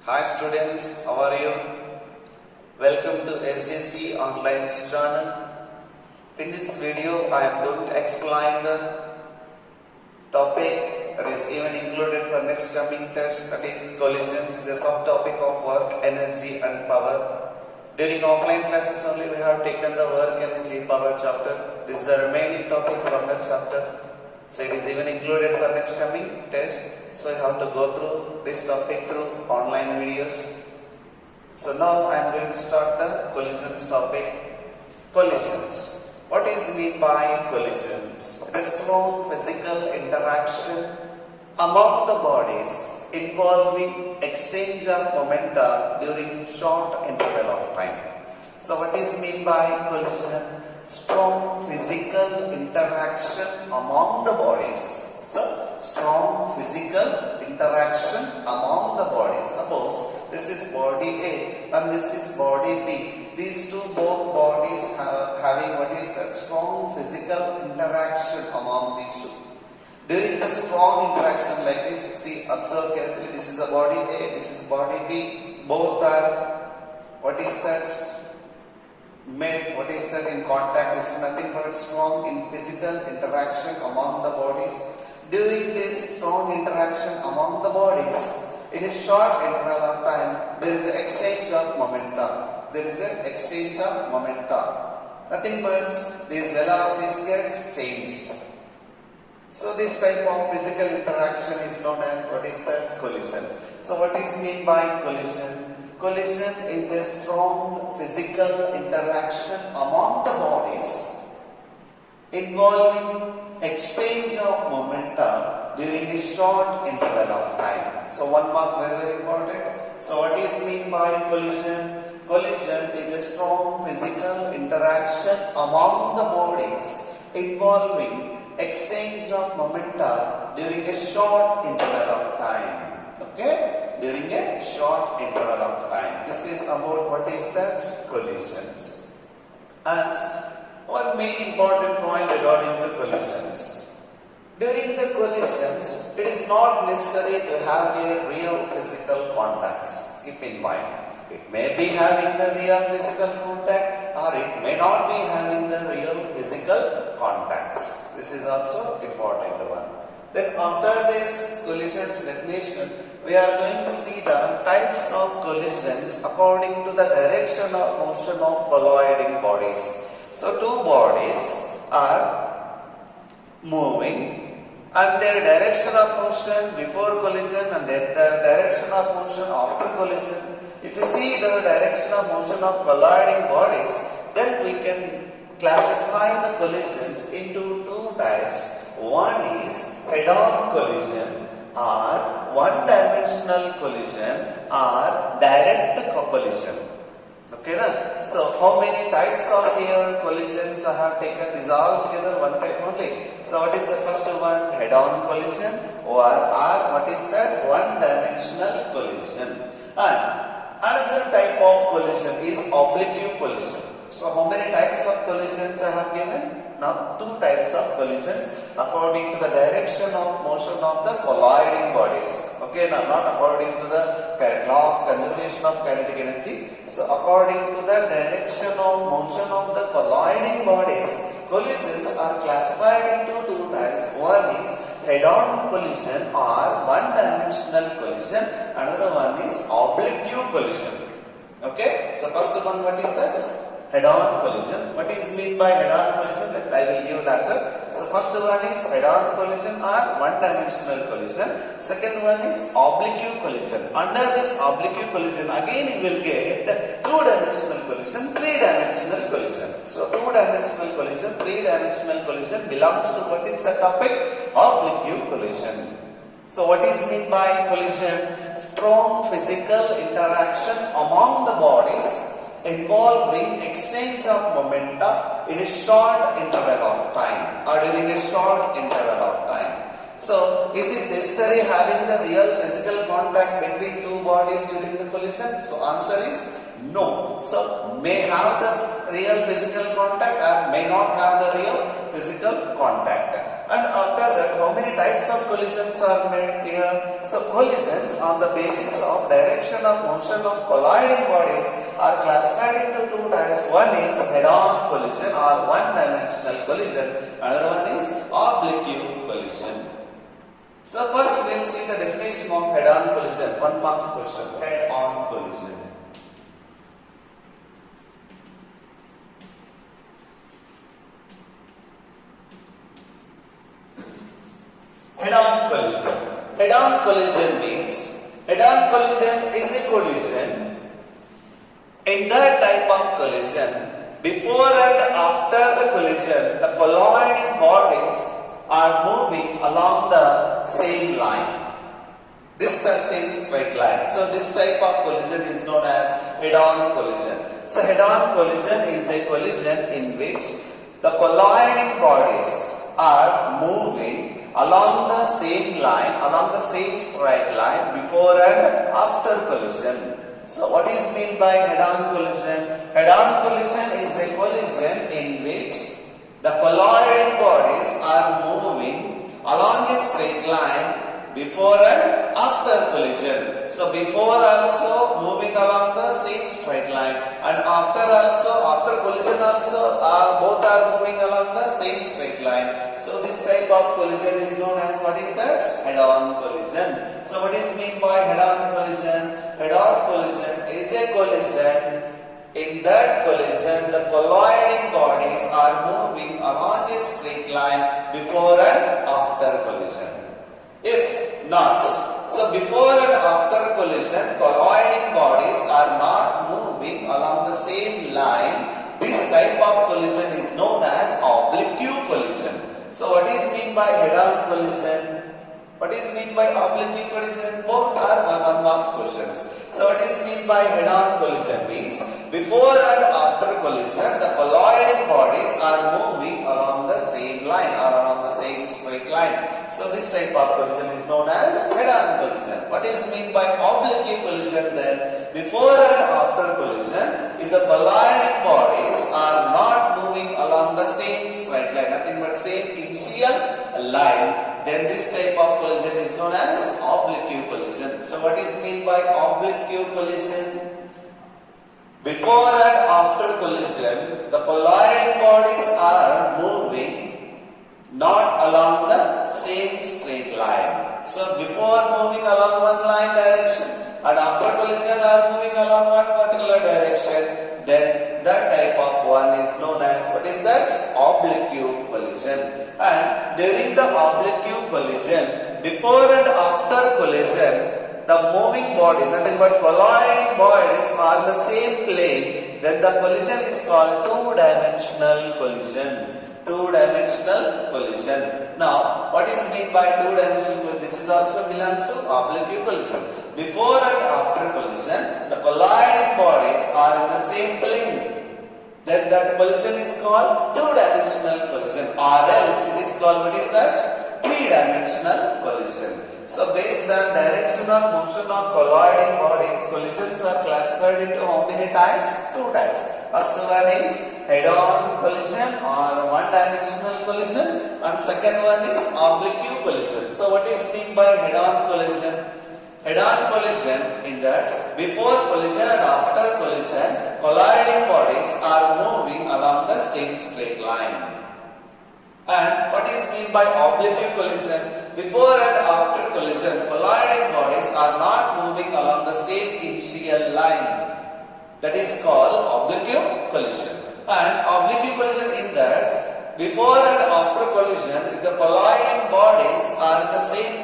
Hi students, how are you? Welcome to SJC online channel. In this video, I am going to explain the topic that is even included for next coming test, that is collisions, the subtopic of work, energy and power. During offline classes only we have taken the work, energy, power chapter. This is the remaining topic from that chapter. So it is even included for next coming test. So I have to go through this topic through online videos. So now I am going to start the collisions topic. Collisions. What is meant by collisions? A strong physical interaction among the bodies involving exchange of momenta during short interval of time. So what is meant by collision? Strong physical interaction among the bodies. So, strong physical interaction among the bodies. Suppose this is body A and this is body B. These two both bodies having what is that strong physical interaction among these two. During the strong interaction like this, see, observe carefully. This is a body A, this is body B. Both are, what is that? Made, what is that, in contact. This is nothing but strong in physical interaction among the bodies. During this strong interaction among the bodies, in a short interval of time, there is an exchange of momenta. There is an exchange of momenta. Nothing but these velocities gets changed. So this type of physical interaction is known as, what is that, collision. So what is meant by collision? Collision is a strong physical interaction among the bodies involving exchange of momenta during a short interval of time. So one mark, very important. So what is meant by collision? Collision is a strong physical interaction among the bodies involving exchange of momenta during a short interval of time. Okay? During a short interval of time. This is about what is that? Collisions. And one main important point regarding the collisions. During the collisions, it is not necessary to have a real physical contact. Keep in mind. It may be having the real physical contact or it may not be having the real physical contact. This is also important one. Then after this collisions definition, we are going to see the types of collisions according to the direction of motion of colliding bodies. So two bodies are moving and their direction of motion before collision and their direction of motion after collision. If you see the direction of motion of colliding bodies, then we can classify the collisions into two types. One is head-on collision or one-dimensional collision or direct collision. Okay, na? So how many types of here collisions I have taken? These all together one type only. So what is the first one? Head-on collision or what is that? One-dimensional collision. And another type of collision is oblique collision. So how many types of collisions I have given? Now two types of collisions according to the direction of motion of the colliding bodies. Okay, now not according to the law of conservation of kinetic energy. So according to the direction of motion of the colliding bodies, collisions are classified into two types. One is head-on collision or one-dimensional collision. Another one is oblique collision. Okay, so first one, what is that? Head-on collision. What is meant by head-on collision? I will give later. So first one is head-on collision or one-dimensional collision. Second one is oblique collision. Under this oblique collision, again you will get two-dimensional collision, three-dimensional collision. So two-dimensional collision, three-dimensional collision belongs to what is the topic? Oblique collision. So what is meant by collision? Strong physical interaction among the bodies involving exchange of momenta in a short interval of time or during a short interval of time. So, is it necessary having the real physical contact between two bodies during the collision? So, answer is no. So, may have the real physical contact or may not have the real physical contact. And after that, how many types of collisions are made here? So collisions on the basis of direction of motion of colliding bodies are classified into two types. One is head-on collision or one-dimensional collision. Another one is oblique collision. So first we will see the definition of head-on collision. 1 marks question. Head-on collision. Head-on collision. Head-on collision means head-on collision is a collision. In that type of collision, before and after the collision, the colliding bodies are moving along the same line. This same straight line. So this type of collision is known as head-on collision. So head-on collision is a collision in which the colliding bodies are moving along the same line, along the same straight line before and after collision. So what is meant by head-on collision? Head-on collision is a collision in which the colliding bodies are moving along a straight line before and after collision. So before also moving along the same straight line, and after collision also both are moving along the same straight line. So this type of collision is known as, what is that? Head-on collision. So what is meant by head-on collision? Head-on collision is a collision. In that collision, the colliding bodies are moving along a straight line before and after collision. If not, so before and after collision, colliding bodies are not moving along the same line. This type of collision is known as oblique collision. So what is meant by head-on collision? What is meant by oblique collision? Both are 1 marks questions. So what is meant by head-on collision means before and after collision, the colliding bodies are moving along the same line or along the same straight line. So this type of collision is known as head-on collision. What is meant by oblique collision then? Before and after collision, if the colliding bodies are not moving along the same straight line, nothing but same initial line, then this type of collision is known as oblique collision. So what is meant by oblique collision? Before and after collision, the colliding bodies are moving not along the same straight line. So before moving along one line direction and after collision are moving along one particular direction, then that type of one is known as, what is that? Oblique collision. And during the oblique collision, before and after collision, the moving bodies, nothing but colliding bodies, are in the same plane, then the collision is called two-dimensional collision. Two-dimensional collision. Now, what is meant by two-dimensional collision? This is also belongs to oblique collision. Before and after collision, the colliding bodies are in the same plane. Then that collision is called two-dimensional collision. Or else it is called, what is that? Three-dimensional collision. So based on direction of motion of colliding bodies, collisions are classified into how many types? Two types. First one is head-on collision or one-dimensional collision, and second one is oblique collision. So what is meant by head-on collision? Head-on collision in that before collision and after collision, colliding bodies are moving along the same straight line. And what is meant by oblique collision? Before and after collision, colliding bodies are not moving along the same initial line. That is called oblique collision. And oblique collision in that before and after collision, if the colliding bodies are in the same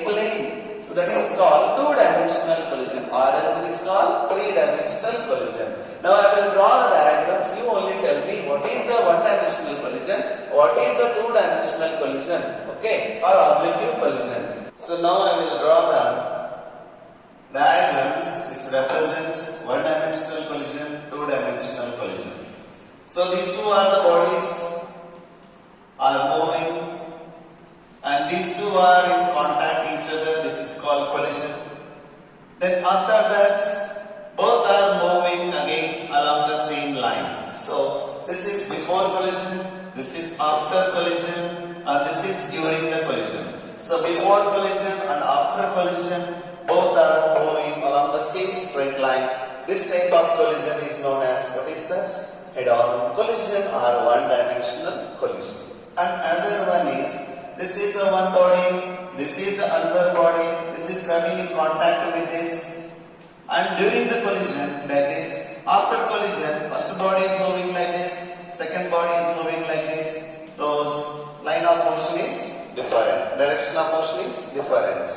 plane. So that is called two-dimensional collision, or else it is called three-dimensional collision. Now I will draw the diagrams. You only tell me what is the one-dimensional collision, what is the two-dimensional collision, okay, or oblique collision. So now I will draw the diagrams which represents one-dimensional collision, two-dimensional collision. So these two are the bodies are moving, and these two are in contact each other. This is called collision. Then after that, both are moving again along the same line. So this is before collision, this is after collision, So before collision and after collision, both are moving along the same straight line. This type of collision is known as, what is that? Head-on collision or one-dimensional collision. And another one is, this is the one body, this is the another body, this is coming in contact with this. And during the collision, like this, after collision, first body is moving like this, second body is moving like this. Those line of motion is different, direction of motion is different.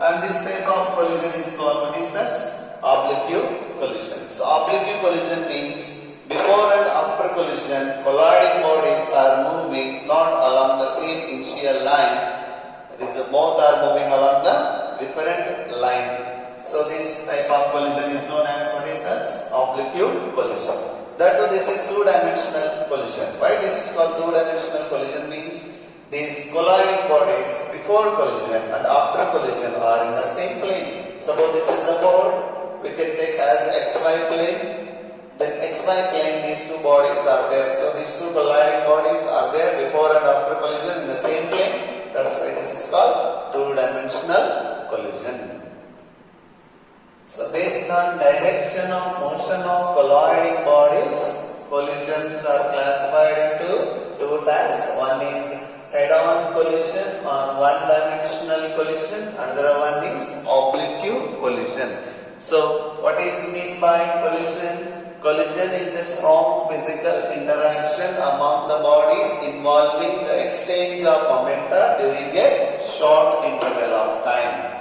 And this type of collision is called, what is that? Oblique collision. So oblique collision means before and after collision, colliding bodies are moving not along the same initial line. Both are moving along the different line. So this type of collision is known as, what is that? Oblique collision. That too, this is two-dimensional collision. Why this is called two-dimensional collision means these colliding bodies before collision and after collision are in the same plane. Suppose this is the board, we can take as XY plane. Then XY plane, these two bodies are there. So these two colliding bodies are there before and after collision in the same plane. That's why this is called two-dimensional collision. So based on direction of motion of colliding bodies, collisions are classified into two types. One is head-on collision or one-dimensional collision. Another one is oblique collision. So what is meant by collision? Collision is a strong physical interaction among the bodies involving the exchange of momenta during a short interval of time.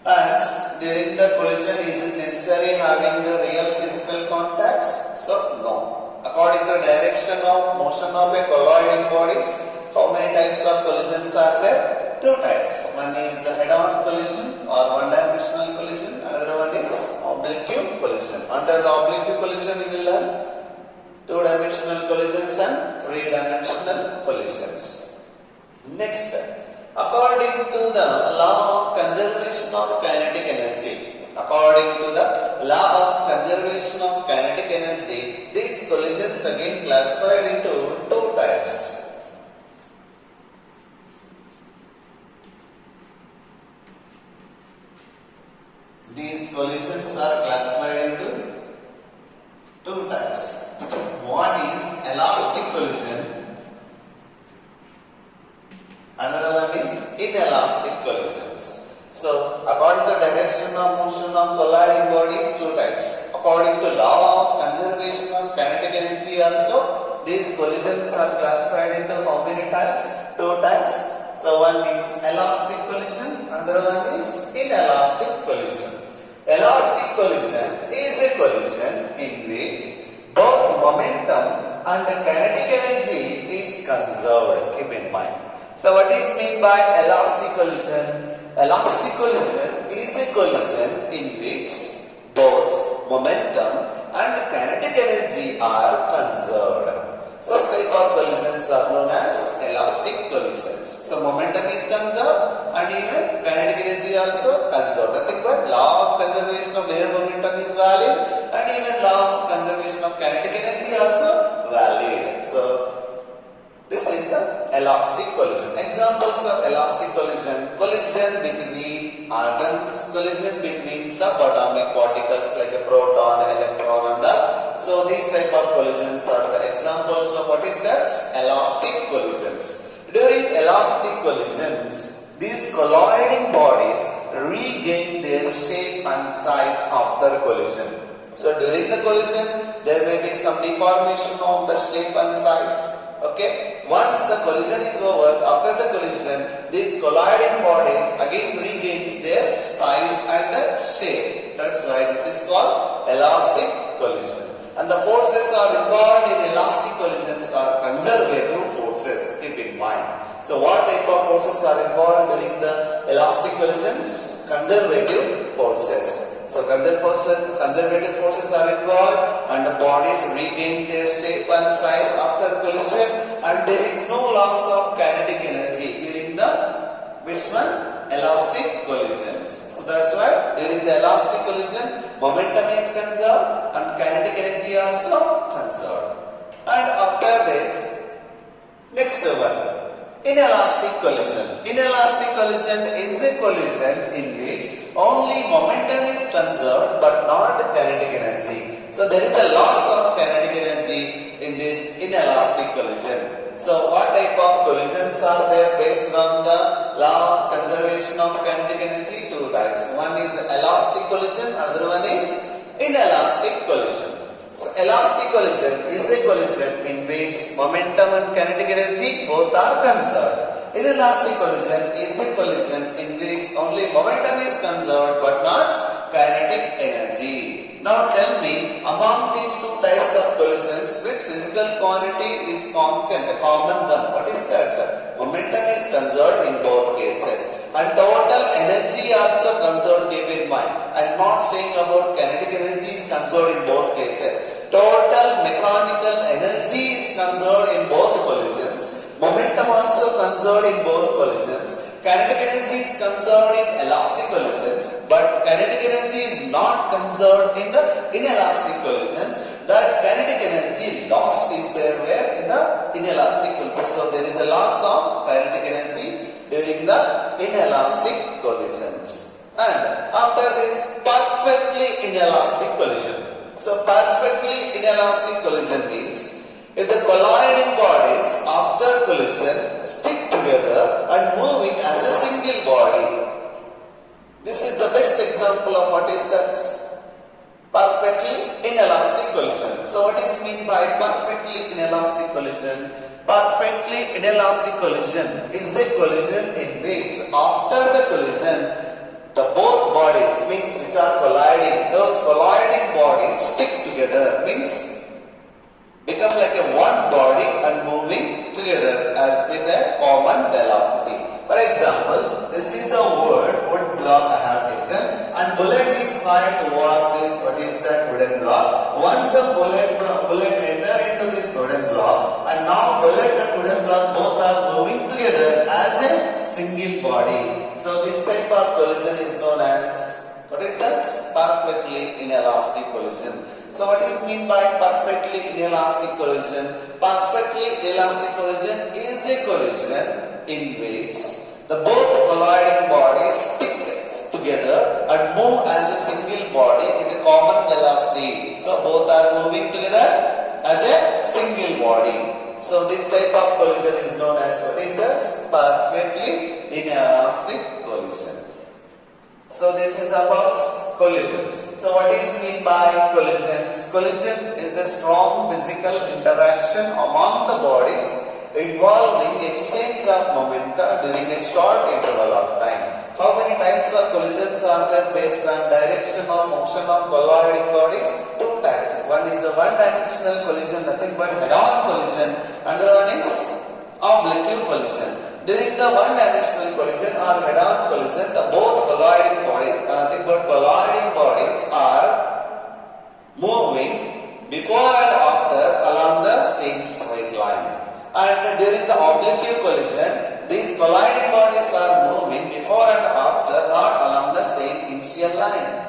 And during the collision, is it necessary having the real physical contact? So no. According to the direction of motion of a colliding bodies, how many types of collisions are there? Two types. One is head-on collision or one-dimensional collision. Another one is oblique collision. Under the oblique collision, you will learn two-dimensional collisions and three-dimensional collisions. Next, according to the law of conservation of kinetic energy, according to the law of conservation of kinetic energy, these collisions again classified into two types. These collisions are classified into two types. One is elastic collision, another one is inelastic collisions. So, according to the direction of motion of colliding bodies, two types. According to law of conservation of kinetic energy also, these collisions are classified into how many types? Two types. So, one is elastic collision, another one is inelastic collision. Elastic collision is a collision in which both momentum and kinetic energy is conserved. Keep in mind. So what is meant by elastic collision? Elastic collision is a collision in which both momentum and kinetic energy are conserved. Such type of collisions are known as elastic collisions. So momentum is conserved and even kinetic energy also conserved. Nothing but law of conservation of linear momentum is valid and even law of conservation of kinetic energy also valid. So this is the elastic collision. Examples of elastic collision: collision between atoms, collision between subatomic particles like a proton, electron, and that. So these type of collisions are the examples of what is that? Elastic collisions. During elastic collisions, these colliding bodies regain their shape and size after collision. So during the collision, there may be some deformation of the shape and size. Okay, once the collision is over, after the collision, these colliding bodies again regains their size and the shape. That's why this is called elastic collision. And the forces are involved in elastic collisions are conservative forces. Keep in mind. So what type of forces are involved during the elastic collisions? Conservative forces. So conservative forces are involved and the bodies regain their shape and size after collision, and there is no loss of kinetic energy during the elastic collisions. So that's why during the elastic collision, momentum is conserved and kinetic energy also conserved. And after this, next one, inelastic collision. Inelastic collision is a collision in which only momentum is conserved but not kinetic energy. So there is a loss of kinetic energy in this inelastic collision. So what type of collisions are there based on the law of conservation of kinetic energy? Two types. One is elastic collision, another one is inelastic collision. So elastic collision is a collision in which momentum and kinetic energy both are conserved. Inelastic collision is a collision in which only momentum is conserved but not kinetic energy. Now tell me, among these two types of collisions, which physical quantity is constant, a common one? What is that? Momentum is conserved in both cases. And total energy also conserved, keep in mind. I am not saying about kinetic energy is conserved in both cases. Total mechanical energy is conserved in both collisions. Momentum also conserved in both collisions. Kinetic energy is conserved in elastic collisions, but kinetic energy is not conserved in the inelastic collisions. That kinetic energy loss is there where in the inelastic collision. So there is a loss of kinetic energy during the inelastic collisions. And after this, perfectly inelastic collision. So perfectly inelastic collision means if the colliding bodies after collision stick together and moving as a single body. This is the best example of what is that? Perfectly inelastic collision. So what is meant by perfectly inelastic collision? Perfectly inelastic collision is a collision in which after the collision the both bodies means which are colliding, those colliding bodies stick together means become like a one body and moving together as with a common velocity. For example, this is the wood block I have taken and bullet is fired towards this, what is that wooden block. Once the bullet enter into this wooden block and now bullet and wooden block both are moving together as a single body. So this type of collision is known as, what is that? Perfectly inelastic collision. So what is meant by perfectly inelastic collision? Perfectly inelastic collision is a collision in which the both colliding bodies stick together and move as a single body with a common velocity. So both are moving together as a single body. So this type of collision is known as, what is that? Perfectly inelastic collision. So this is about collisions. So what is meant by collisions? Collisions is a strong physical interaction among the bodies involving exchange of momenta during a short interval of time. How many types of collisions are there based on direction or motion of colliding bodies? Two types. One is the one-dimensional collision, nothing but head-on collision. Another one is oblique collision. During the one-dimensional collision or head-on collision, the both colliding bodies are nothing but colliding bodies are moving before and after along the same straight line. And during the oblique collision, these colliding bodies are moving before and after not along the same initial line.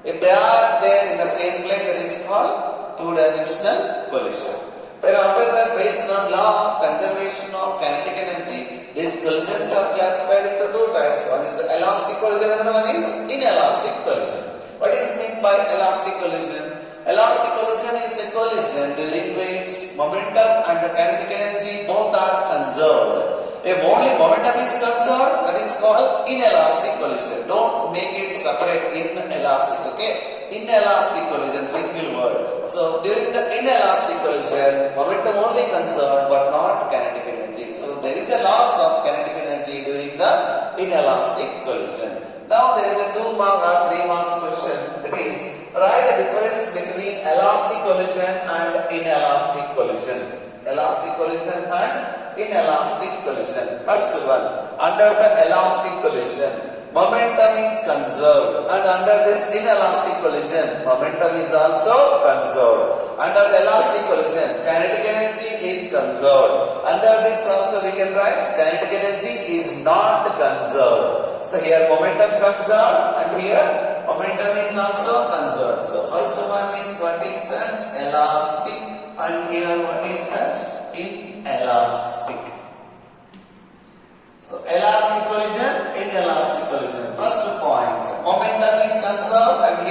If they are there in the same plane, that is called two-dimensional collision. But after that, based on law of conservation of kinetic energy, these collisions are classified into two types. One is elastic collision, another one is inelastic collision. What is meant by elastic collision? Elastic collision is a collision during which momentum and kinetic energy both are conserved. If only momentum is conserved, that is called inelastic collision. Don't make it separate inelastic, okay? Inelastic collision, single word. So during the inelastic collision, momentum only conserved but not kinetic energy. So there is a loss of kinetic energy during the inelastic collision. Now there is a 2 mark or 3 marks question. That is, write the difference between elastic collision and inelastic collision. Elastic collision and inelastic collision. First one, under the elastic collision, momentum is conserved, and under this inelastic collision, momentum is also conserved. Under the elastic collision, kinetic energy is conserved. Under this also we can write kinetic energy is not conserved. So here momentum conserved and here momentum is also conserved. So first one is, what is that? Elastic, and here what is that? Inelastic. So elastic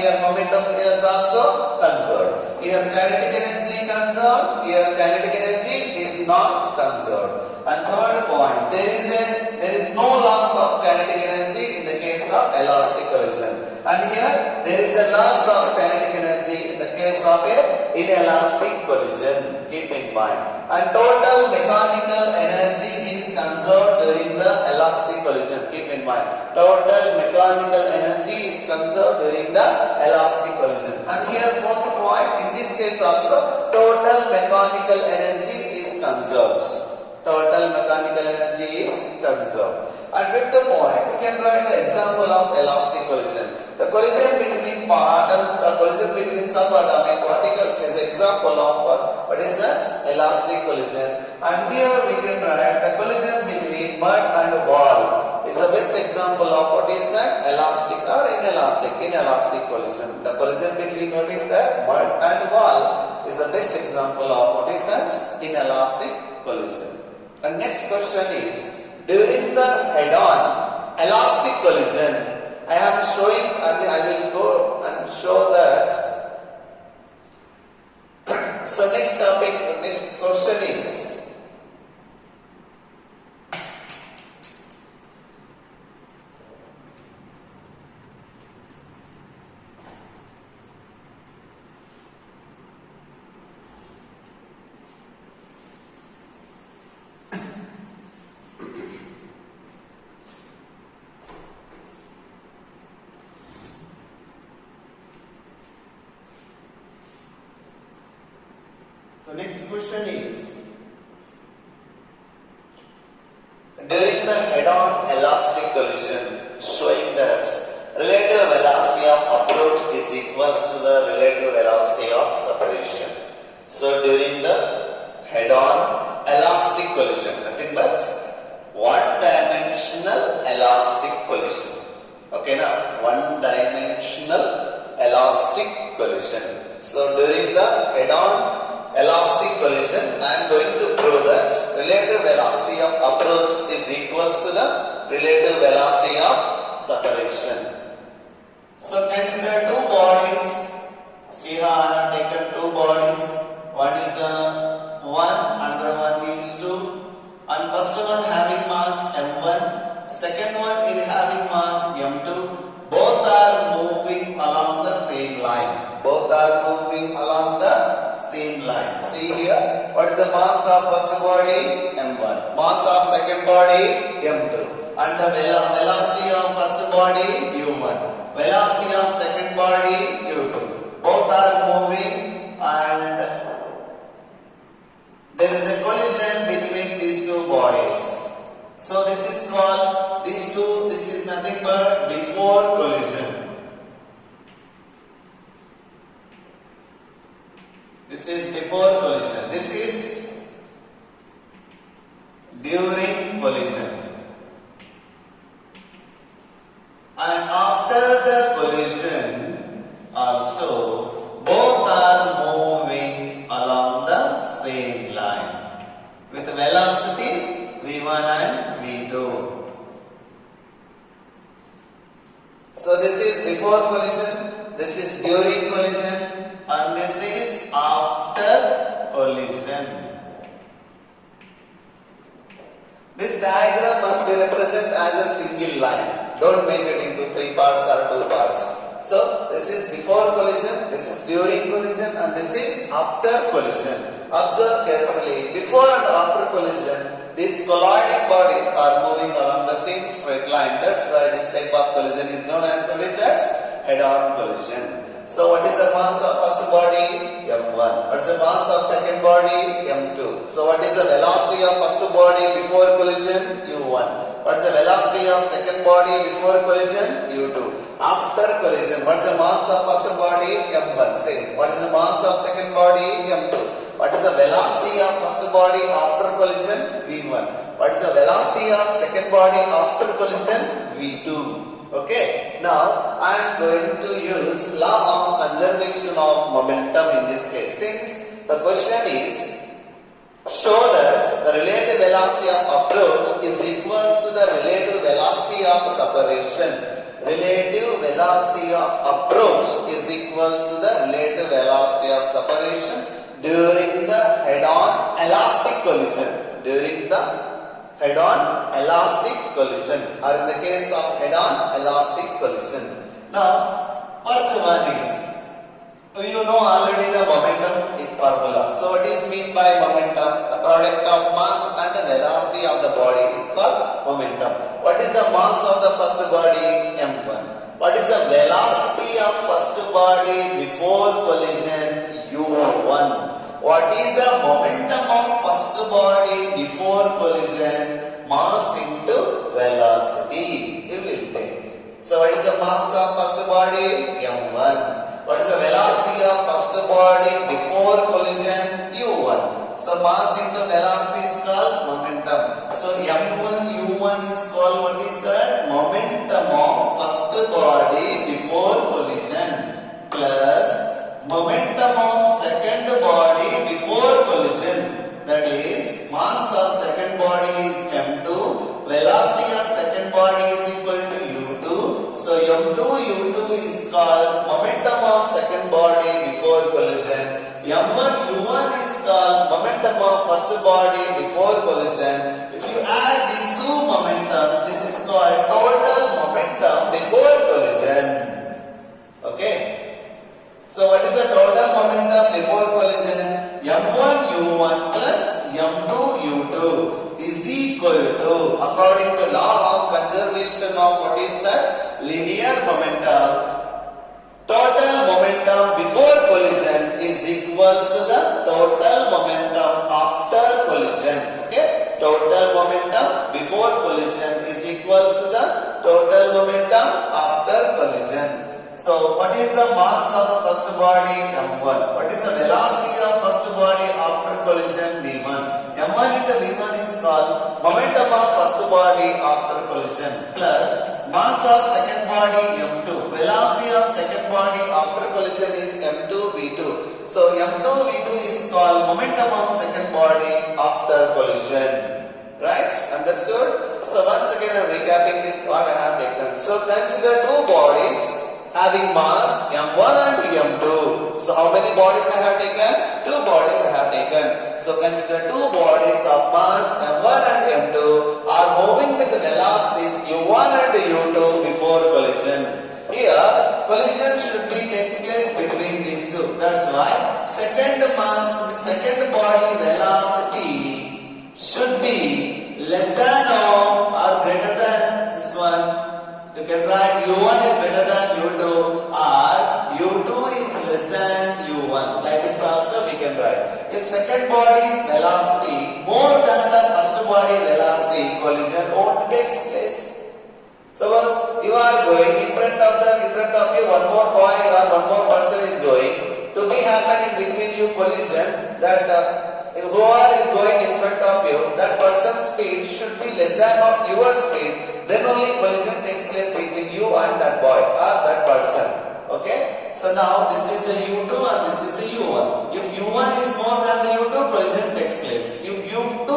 here momentum is also conserved. Here kinetic energy conserved, here kinetic energy is not conserved. And third point, there is no loss of kinetic energy in the case of elastic collision. And here there is a loss of kinetic energy in the case of a inelastic collision. Keep in mind. And total mechanical energy is conserved during the elastic collision. Keep in mind. Total mechanical energy is conserved during the elastic collision. And here fourth point, in this case also, total mechanical energy is conserved. Total mechanical energy is conserved. And fifth point, we can write the example of elastic collision. The collision between atoms or collision between subatomic particles is example of what is that? Elastic collision. And here we can write the collision between mud and wall is the best example of what is that? Elastic or inelastic? Inelastic collision. The collision between what is that? Mud and wall is the best example of what is that? Inelastic collision. And next question is, during the head-on elastic collision, I am showing, I will go and show that. So next topic, next question is, so next question is, during the head-on elastic collision, showing that relative velocity of approach is equals to the relative velocity of separation. So during the head-on elastic collision, nothing but one-dimensional elastic collision. Okay, now one-dimensional elastic collision. So during the head-on elastic collision, I am going to prove that relative velocity of approach is equals to the relative velocity of separation. So consider two bodies. See how I have taken two bodies. One is 1, another one is 2. And first one having mass m1, second one is having mass m2. Both are moving along the same line. Both are moving along the same line. See here, what is the mass of first body? m1. Mass of second body? m2. And the velocity of first body? u1. Velocity of second body? u2. Both are moving and there is a collision between these two bodies. So this is called, this is nothing but before collision. This is before collision. This is during collision. And after the collision also, both are moving along the same line with velocities v1 and v2. So this is before collision, this is during collision, and this is after collision. This diagram must be represented as a single line. Don't make it into 3 parts or 2 parts. So this is before collision, this is during collision, and this is after collision. Observe carefully. Before and after collision, these colloidal bodies are moving along the same straight line. That's why this type of collision is known as, what is that? Head-on collision. So what is the mass of first body? m1. What is the mass of second body? m2. So what is the velocity of first body before collision? u1. What is the velocity of second body before collision? u2. After collision, what is the mass of first body? m1. Same. What is the mass of second body? m2. What is the velocity of first body after collision? v1. What is the velocity of second body after collision? v2. Okay, now I am going to use law of conservation of momentum in this case. Since the question is, show that the relative velocity of approach is equals to the relative velocity of separation. Relative velocity of approach is equals to the relative velocity of separation during the head-on elastic collision. During the head-on elastic collision, or in the case of head-on elastic collision. Now, first one is, you know already the momentum formula. So, what is mean by momentum? The product of mass and the velocity of the body is called momentum. What is the mass of the first body? M1. What is the velocity of first body before collision? U1. What is the momentum of first body before collision? Mass into velocity. You will take. So, what is the mass of first body? M1. What is the velocity of first body before collision? U1. So, mass into velocity is called momentum. So, M1, U1 is called, what is that? Momentum of first body before collision plus momentum of second body before collision. That is, mass of second body is M2, velocity of second body is equal to U2. So, M2, U2 is called momentum of second body before collision. M1, U1 is called momentum of first body before collision. If you add these two momentum, this is called total momentum before collision. Okay. So, what is the total momentum before collision? M1, U1 plus M2, U2 is equal to, according to law of conservation of what is that? Linear momentum. Total momentum before collision is equals to the total momentum after collision. Okay? Total momentum before collision is equals to the total momentum after collision. So, what is the mass of the first body? M1. What is the velocity of first body after collision? V1. M1 into V1 is called momentum of first body after collision plus mass of second body M2. Velocity of second body after collision is M2 V2. So, M2 V2 is called momentum of second body after collision. Right? Understood? So, once again I am recapping this what I have taken. So, consider two bodies having mass M1 and M2. So, how many bodies I have taken? Two bodies I have taken. So, consider two bodies of mass M1 and M2 are moving with the velocities U1 and U2 before collision. Here, collision should be takes place between these two. That's why second body velocity should be less than or greater than this one. You can write U1 is greater than U2 or U2 is less than U1. Like this also we can write. If second body's velocity more than the first body velocity, collision won't take place. Suppose you are going in front of you, one more boy or one more person is going. To be happen in between you collision, that whoever is going in front of you, that person's speed should be less than of your speed. Then only collision takes place between you and that boy or that person. Okay? So now this is the U2 and this is the U1. If U1 is more than the U2, collision takes place. If U2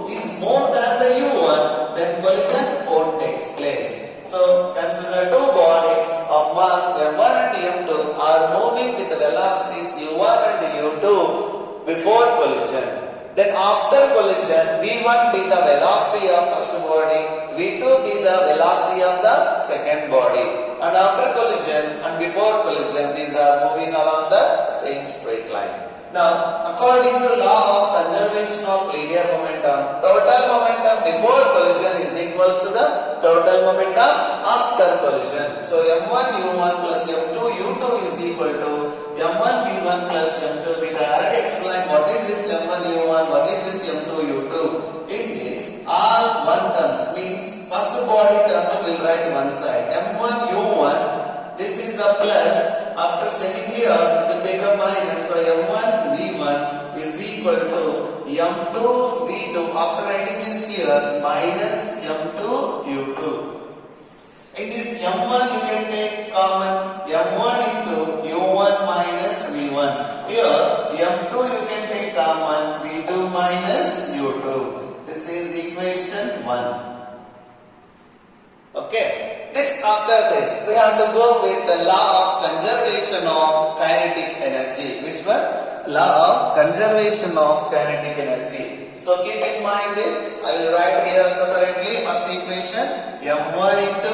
is more than the U1, then collision won't take place. So consider two bodies of mass M1 and M2 are moving with the velocities U1 and U2 before collision. Then after collision, V1 be the velocity of first body, V2 be the velocity of the second body. And after collision and before collision, these are moving along the same straight line. Now, according to law of conservation of linear momentum, total momentum before collision is equals to the total momentum after collision. So, M1 U1 plus M2 U2 is equal to M1 V1 plus M2 V2. I already explained what is this M1 U1, what is this M2 U2. In this, all one terms means first body terms will write one side. M1 U1, this is the plus. After setting here, it will become minus. So, M1 V1 is equal to M2 V2. After writing this here, minus M2 U2. In this M1 you can take common M1 into U1 minus V1. Here M2 you can take common V2 minus U2. This is equation 1. Okay. Next after after this, we have to go with the law of conservation of kinetic energy. Which one? Law of conservation of kinetic energy. So keep in mind this. I will write here separately. First equation, m1 into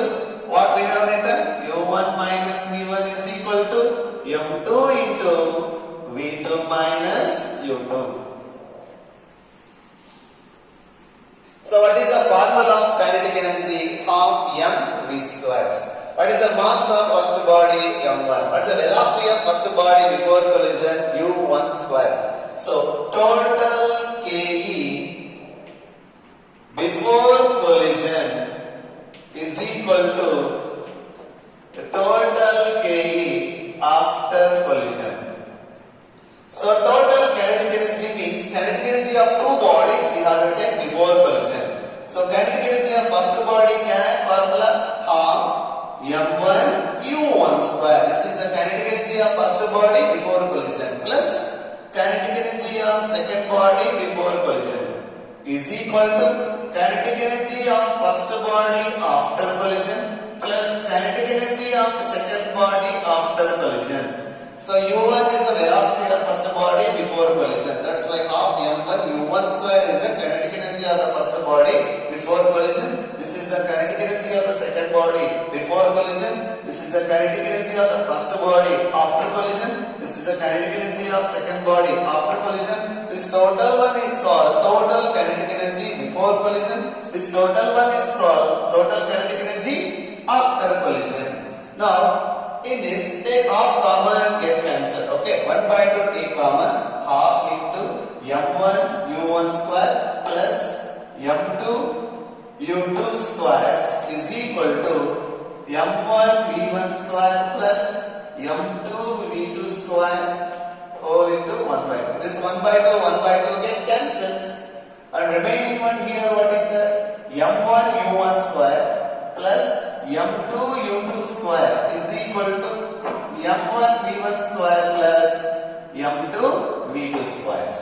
what we have written? u1 minus v1 is equal to m2 into v2 minus u2. So what is the formula of kinetic energy? Half m v squares. What is the mass of first body? m1. What is the velocity of first body before collision? u1 square. So total ke before collision is equal to the total ke after collision. So total kinetic energy means kinetic energy of two bodies we have to take before collision. So kinetic energy of first body can formula half m1 u1 square. This is the kinetic energy of first body before collision plus kinetic energy of second body before collision is equal to kinetic energy of first body after collision plus kinetic energy of second body after collision. So u1 is the velocity of first body before collision. That's why half m1 u1 square is the kinetic energy of the first body before collision. This is the kinetic energy of the second body before collision. This is the kinetic energy of the first body after collision. This is the kinetic energy of second body after collision. This total one is called total kinetic energy before collision. This total one is called total kinetic energy after collision. Now in this, take half common and get cancelled. Okay, 1 by 2 take common. Half into m1 u1 square plus m2 u2 squares is equal to m1 v1 square plus m2 v2 squares whole into 1 by 2. This 1 by 2 get cancelled. And remaining one here, what is that? m1 u1 square plus m2 u2 square is equal to m1 v1 square plus m2 v2 squares.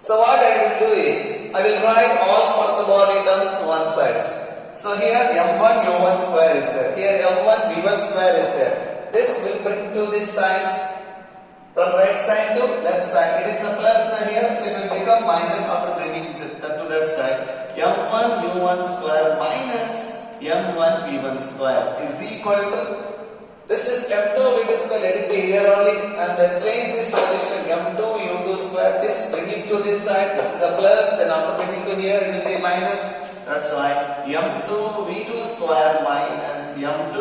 So what I will do is, I will write all first body terms one side. So here m1 u1 square is there. Here m1 v1 square is there. This will bring to this side. From right side to left side. It is a plus here, so it will become minus after bringing that to that side. m1 u1 square minus m1 v1 square is equal to, this is m2 v2 square, let it be here only, and then change this position m2 u2 square, this bring it to this side, this is a plus, then after bringing to here it will be minus. That's why m2 v2 square minus m2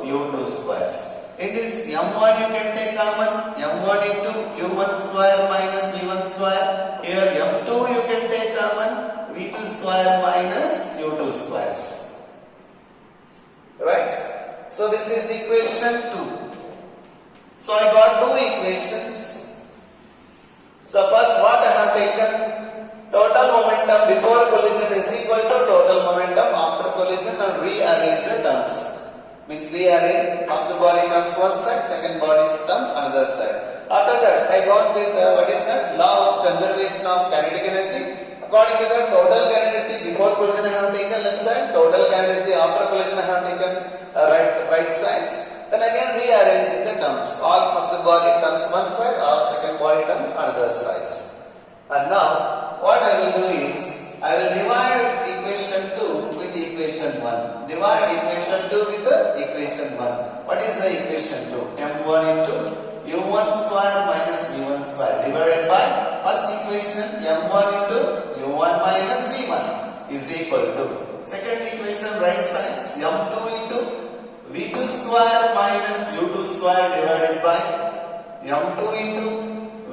u2 squares. In this m1 you can take common, m1 into u1 square minus v1 square. Here m2 you can take common, v2 square minus u2 squares. Right? So this is equation 2. So I got two equations. So first what I have taken, total momentum before collision is equal to total momentum after collision, and rearrange the terms. Means rearrange first body comes one side, second body comes another side. After that I gone with what is that? Law of conservation of kinetic energy. According to that, total kinetic energy before collision I have taken left side, total kinetic energy after collision I have taken right sides. Then again rearrange the terms. All first body terms one side, all second body terms another side. And now what I will do is, I will divide equation 2 with equation 1. Divide equation 2 with the equation 1. What is the equation 2? m1 into u1 square minus v1 square divided by first equation m1 into u1 minus v1 is equal to second equation right side m2 into v2 square minus u2 square divided by m2 into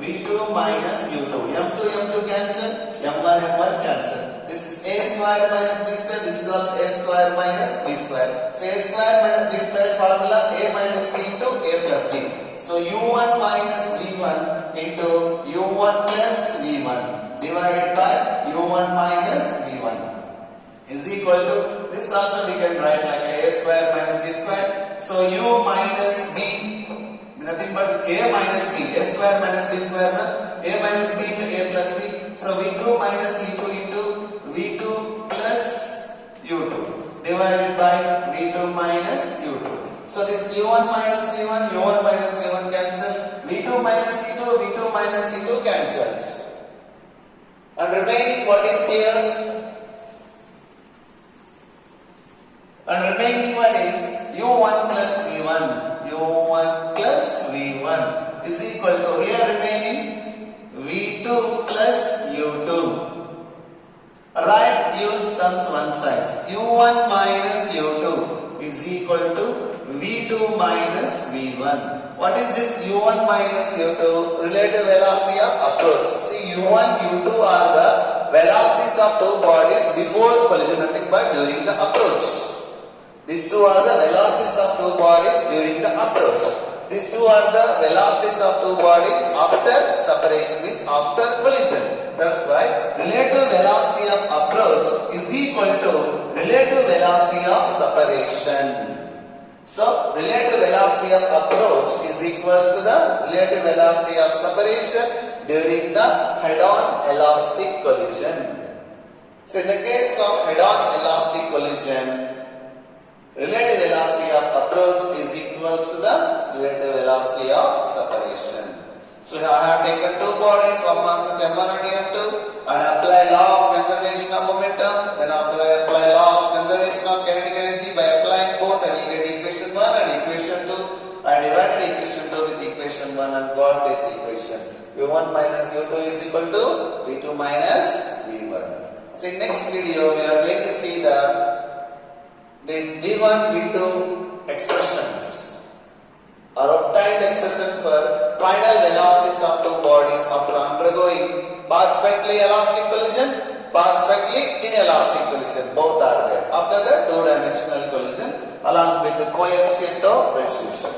v2 minus u2. m2 cancel, m1 cancel. This is a square minus b square. This is also a square minus b square. So a square minus b square formula a minus b into a plus b. So u1 minus v1 into u1 plus v1 divided by u1 minus v1 is equal to, this also we can write like a square minus b square. So u minus b, nothing but a minus b, a square minus b square, a minus b into a plus b. So v2 minus v2 into v2 plus u2 divided by v2 So this U1 minus V1, U1 minus V1 cancel, V2 minus E2, V2 minus E2 cancelled. And remaining what is here? And remaining one is U1 plus V1. U1 plus V1 is equal to here remaining V2 plus U2. Right, use terms one side. U1 minus U2 is equal to V2 minus V1. What is this U1 minus U2? Relative velocity of approach. See, U1, U2 are the velocities of two bodies before collision, nothing but during the approach. These two are the velocities of two bodies during the approach. These two are the velocities of two bodies after separation, means after collision. That's why relative velocity of approach is equal to relative velocity of separation. So, relative velocity of approach is equal to the relative velocity of separation during the Hedon-elastic collision. So, in the case of Hedon-elastic collision, relative velocity of approach is equal to the relative velocity of separation. So, I have taken two bodies, one masses M1 and M2, and apply law of conservation of momentum, then apply law of conservation of kinetic energy. By applying both, I will get equation 1 and equation 2. I divided equation 2 with equation 1 and got this equation. U1 minus U2 is equal to V2 minus V1. So, in next video, we are going to see these V1, V2 expressions are obtained expression for final velocities of two bodies after undergoing perfectly elastic collision, perfectly inelastic collision. Both are there. After the two-dimensional collision along with the coefficient of restitution.